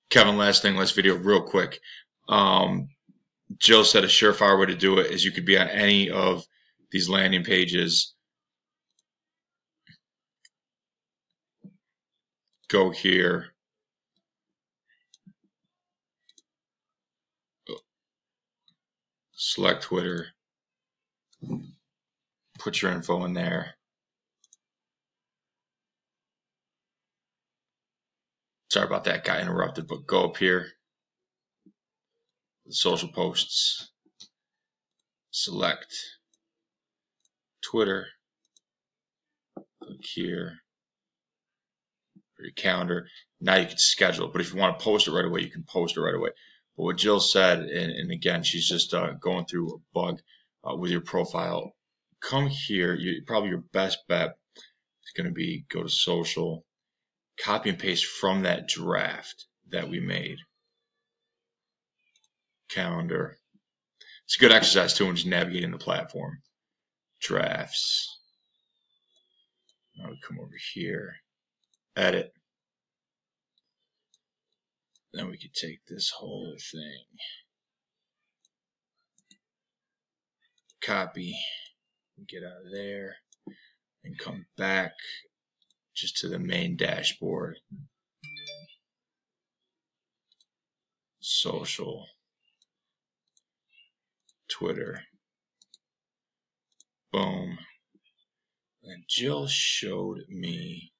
Kevin, last thing, last video, real quick. Um, Jill said a surefire way to do it is you could be on any of these landing pages. Go here. Select Twitter. Put your info in there. Sorry about that, got interrupted, but go up here. The social posts. Select Twitter. Click here. For your calendar. Now you can schedule it, but if you want to post it right away, you can post it right away. But what Jill said, and again, she's just going through a bug with your profile. Come here. Probably your best bet is going to be go to social, copy and paste from that draft that we made. Calendar. It's a good exercise too when just navigating the platform. Drafts. Now we come over here. Edit. Then we could take this whole thing. Copy. Get out of there. And come back just to the main dashboard. Social. Twitter. Boom. And Jill showed me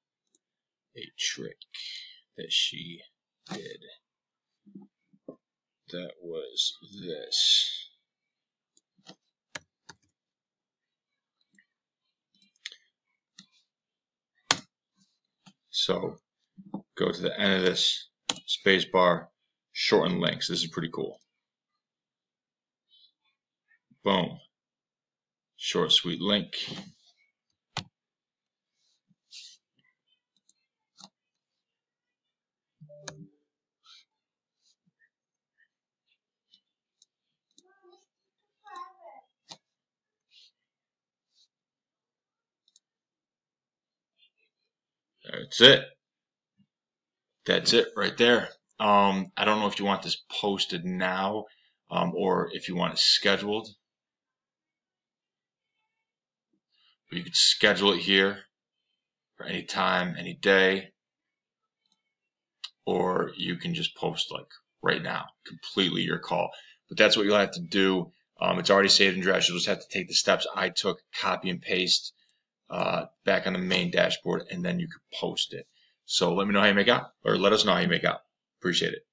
a trick that she did. That was this. So go to the end of this spacebar, shorten links. This is pretty cool. Boom. Short, sweet link. That's it. That's it right there. I don't know if you want this posted now or if you want it scheduled. But you could schedule it here for any time, any day, or you can just post like right now. Completely your call. But that's what you'll have to do. It's already saved and drafted. You'll just have to take the steps I took, copy and paste back on the main dashboard, and then you could post it. So let me know how you make out, or let us know how you make out. Appreciate it.